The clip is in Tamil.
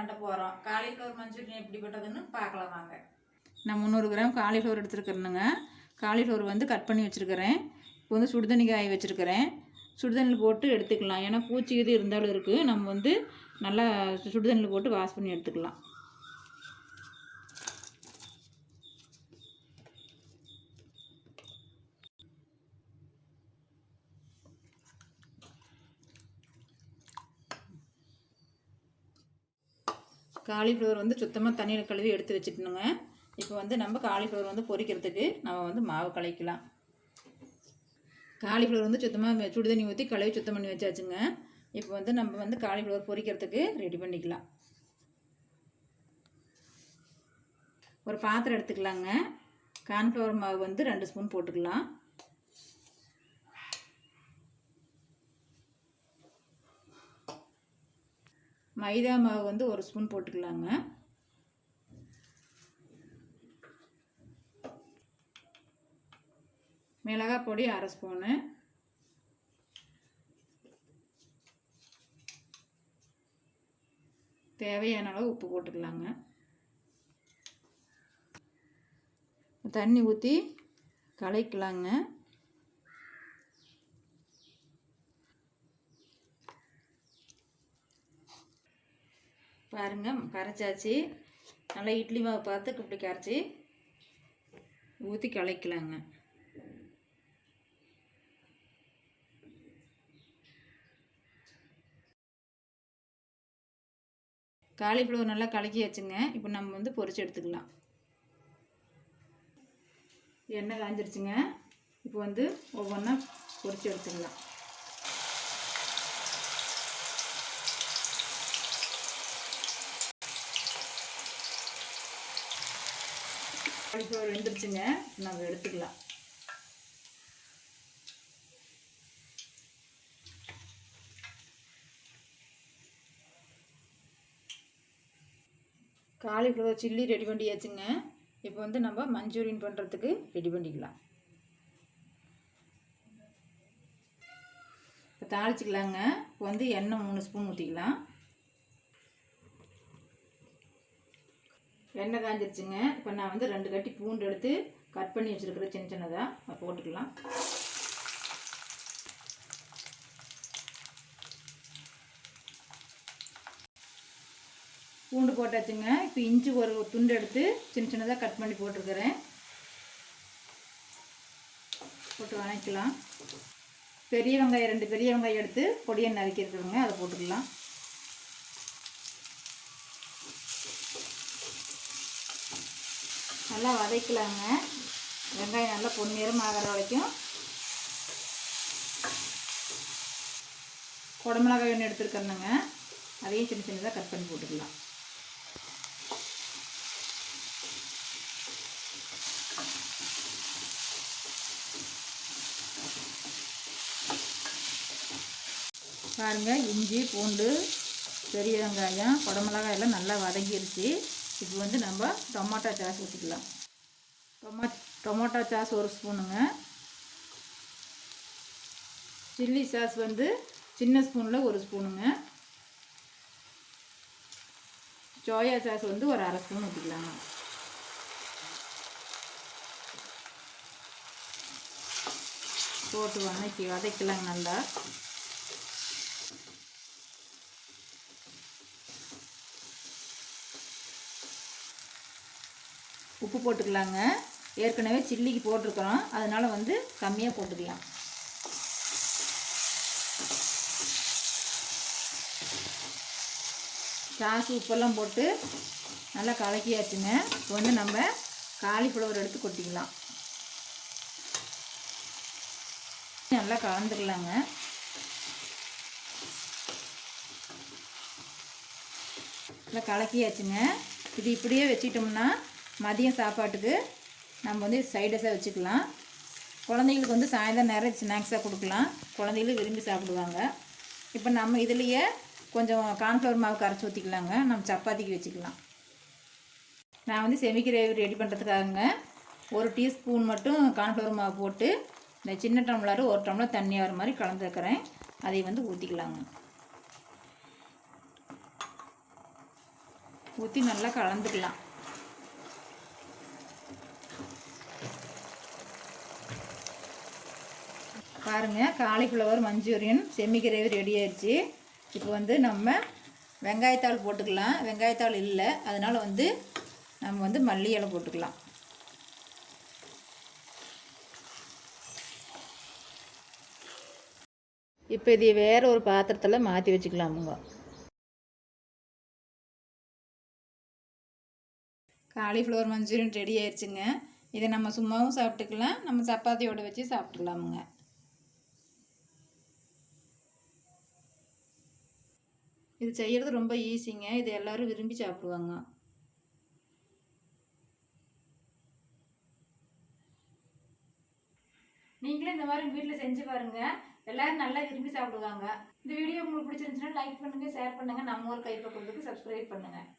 பண்ண போகிறோம். காலிஃப்ளவர் மஞ்சூரியன் எப்படிப்பட்டதுன்னு பார்க்கலாம் வாங்க. நான் 300 கிராம் காலிஃப்ளவர் எடுத்துருக்கிறேனுங்க. காலிஃப்ளவர் வந்து கட் பண்ணி வச்சுருக்கிறேன். இப்போ வந்து சுடுதண்ணி காய வச்சுருக்கிறேன். சுடுதண்ணியில் போட்டு எடுத்துக்கலாம். ஏன்னா பூச்சி இது இருந்தாலும் இருக்குது. நம்ம வந்து நல்லா சுடுதண்ணியில் போட்டு வாஷ் பண்ணி எடுத்துக்கலாம். காலிஃப்ளவர் வந்து சுத்தமாக தண்ணியில் கழுவி எடுத்து வச்சுக்கணுங்க. இப்போ வந்து நம்ம காலிஃப்ளவர் வந்து பொரிக்கிறதுக்கு நம்ம வந்து மாவு கலக்கலாம். காலிஃப்ளவர் வந்து சுத்தமாக சுடுதண்ணி ஊற்றி கழுவி சுத்தம் பண்ணி வச்சாச்சுங்க. இப்போ வந்து நம்ம வந்து காலிஃப்ளவர் பொரிக்கிறதுக்கு ரெடி பண்ணிக்கலாம். ஒரு பாத்திரம் எடுத்துக்கலாங்க. கார்ன்ஃப்ளவர் மாவு வந்து 2 ஸ்பூன் போட்டுக்கலாம். மைதா மாவு வந்து 1 ஸ்பூன் போட்டுக்கலாங்க. மிளகாய் பொடி 1/2 ஸ்பூனு. தேவையான அளவு உப்பு போட்டுக்கலாங்க. தண்ணி ஊற்றி கலக்கலாங்க. பாருங்கள், கரைச்சாச்சு. நல்லா இட்லி மாவு பார்த்து இப்படி கரைச்சி ஊற்றி கலக்கலாங்க. காலிஃப்ளவர் நல்லா கலக்கி வச்சுங்க. இப்போ நம்ம வந்து பொரிச்சு எடுத்துக்கலாம். எண்ணெய் காஞ்சிருச்சுங்க. இப்போ வந்து ஒவ்வொன்றா பொரிச்சு எடுத்துக்கலாம். காலிஃப்ளவர் வெந்துருச்சுங்க. நம்ம எடுத்துக்கலாம். காலிஃப்ளவர் சில்லி ரெடி பண்ணியாச்சுங்க. இப்போ வந்து நம்ம மஞ்சூரியன் பண்ணுறதுக்கு ரெடி பண்ணிக்கலாம். இப்போ தாளிச்சிக்கலாங்க. இப்போ வந்து எண்ணெய் 3 ஸ்பூன் ஊற்றிக்கலாம். எண்ணெய் காஞ்சிருச்சுங்க. இப்போ நான் வந்து 2 கட்டி பூண்டு எடுத்து கட் பண்ணி வச்சுருக்கிறேன் சின்ன சின்னதாக. போட்டுக்கலாம். பூண்டு போட்டாச்சுங்க. இப்போ இஞ்சி ஒரு துண்டு எடுத்து சின்ன சின்னதாக கட் பண்ணி போட்டிருக்கிறேன். போட்டு வதக்கலாம். பெரிய வெங்காயம் 2 பெரிய வெங்காயம் எடுத்து பொடியை நறுக்கி இருக்குதுங்க. அதை போட்டுக்கலாம். நல்லா வதக்கலாங்க. வெங்காயம் நல்லா பொன்னிறம் ஆகிற வரைக்கும். குடமிளகாய் ஒன்று எடுத்துருக்கணுங்க. அதையும் சின்ன சின்னதாக கட் பண்ணி போட்டுக்கலாம். பாருங்கள், இஞ்சி பூண்டு பெரிய வெங்காயம் குடமிளகாய் எல்லாம் நல்லா வதங்கிருச்சு. இப்போ வந்து நம்ம டொமாட்டோ சாஸ் ஊற்றிக்கலாம். Tomato sauce 1 ஸ்பூனுங்க. சில்லி சாஸ் வந்து சின்ன ஸ்பூனில் 1 ஸ்பூனுங்க. சோயா சாஸ் வந்து ஒரு 1/2 ஸ்பூன் ஊற்றிக்கலாங்க. போட்டு வதக்கலாங்க நல்லா. உப்பு போட்டுக்கலாங்க. ஏற்கனவே சில்லிக்கு போட்டிருக்கிறோம், அதனால் வந்து கம்மியாக போட்டுக்கலாம். சாஸ் உப்பெல்லாம் போட்டு நல்லா கலக்கியாச்சுங்க. இப்போ வந்து நம்ம காலிஃப்ளவர் எடுத்து கொட்டிக்கலாம். நல்லா கலந்துக்கலாங்க. நல்லா கலக்கியாச்சுங்க. இது இப்படியே வச்சுக்கிட்டோம்னா மதியம் சாப்பாட்டுக்கு நம்ம வந்து சைடஸாக வச்சுக்கலாம். குழந்தைங்களுக்கு வந்து சாயந்தரம் நேரம் ஸ்நாக்ஸாக கொடுக்கலாம். குழந்தைகளும் விரும்பி சாப்பிடுவாங்க. இப்போ நம்ம இதுலேயே கொஞ்சம் கார்ன்ஃப்ளவர் மாவு கரைச்சி ஊற்றிக்கலாங்க. நம்ம சப்பாத்திக்கு வச்சுக்கலாம். நான் வந்து செமி கிரேவி ரெடி பண்ணுறதுக்காகங்க 1 டீஸ்பூன் மட்டும் கார்ன்ஃப்ளவர் மாவு போட்டு இந்த சின்ன டம்ளர் 1 டம்ளர் தண்ணி வர மாதிரி கலந்துக்கிறேன். அதை வந்து ஊற்றிக்கலாங்க. ஊற்றி நல்லா கலந்துக்கலாம். பாருங்கள், cauliflower Manchurian semi gravy ready ஆயிடுச்சு. இப்போ வந்து நம்ம வெங்காயத்தாள் போட்டுக்கலாம். வெங்காயத்தாள் இல்லை, அதனால் வந்து நம்ம வந்து மல்லி இலை போட்டுக்கலாம். இப்போ இதை வேறு ஒரு பாத்திரத்தில் மாற்றி வச்சுக்கலாமுங்க. காலிஃப்ளவர் மஞ்சூரியன் ரெடி ஆயிடுச்சுங்க. இதை நம்ம சும்மாவும் சாப்பிட்டுக்கலாம், நம்ம சப்பாத்தியோடு வச்சு சாப்பிட்டுக்கலாமுங்க. இது செய்கிறது ரொம்ப ஈஸிங்க. இது எல்லோரும் விரும்பி சாப்பிடுவாங்க. நீங்களும் இந்த மாதிரி வீட்டில் செஞ்சு பாருங்கள். எல்லோரும் நல்லா விரும்பி சாப்பிடுவாங்க. இந்த வீடியோ உங்களுக்கு பிடிச்சிருந்துச்சுன்னா லைக் பண்ணுங்கள், ஷேர் பண்ணுங்கள். நம்ம ஊர் கைப்பக்குவத்துக்கு சப்ஸ்கிரைப் பண்ணுங்கள்.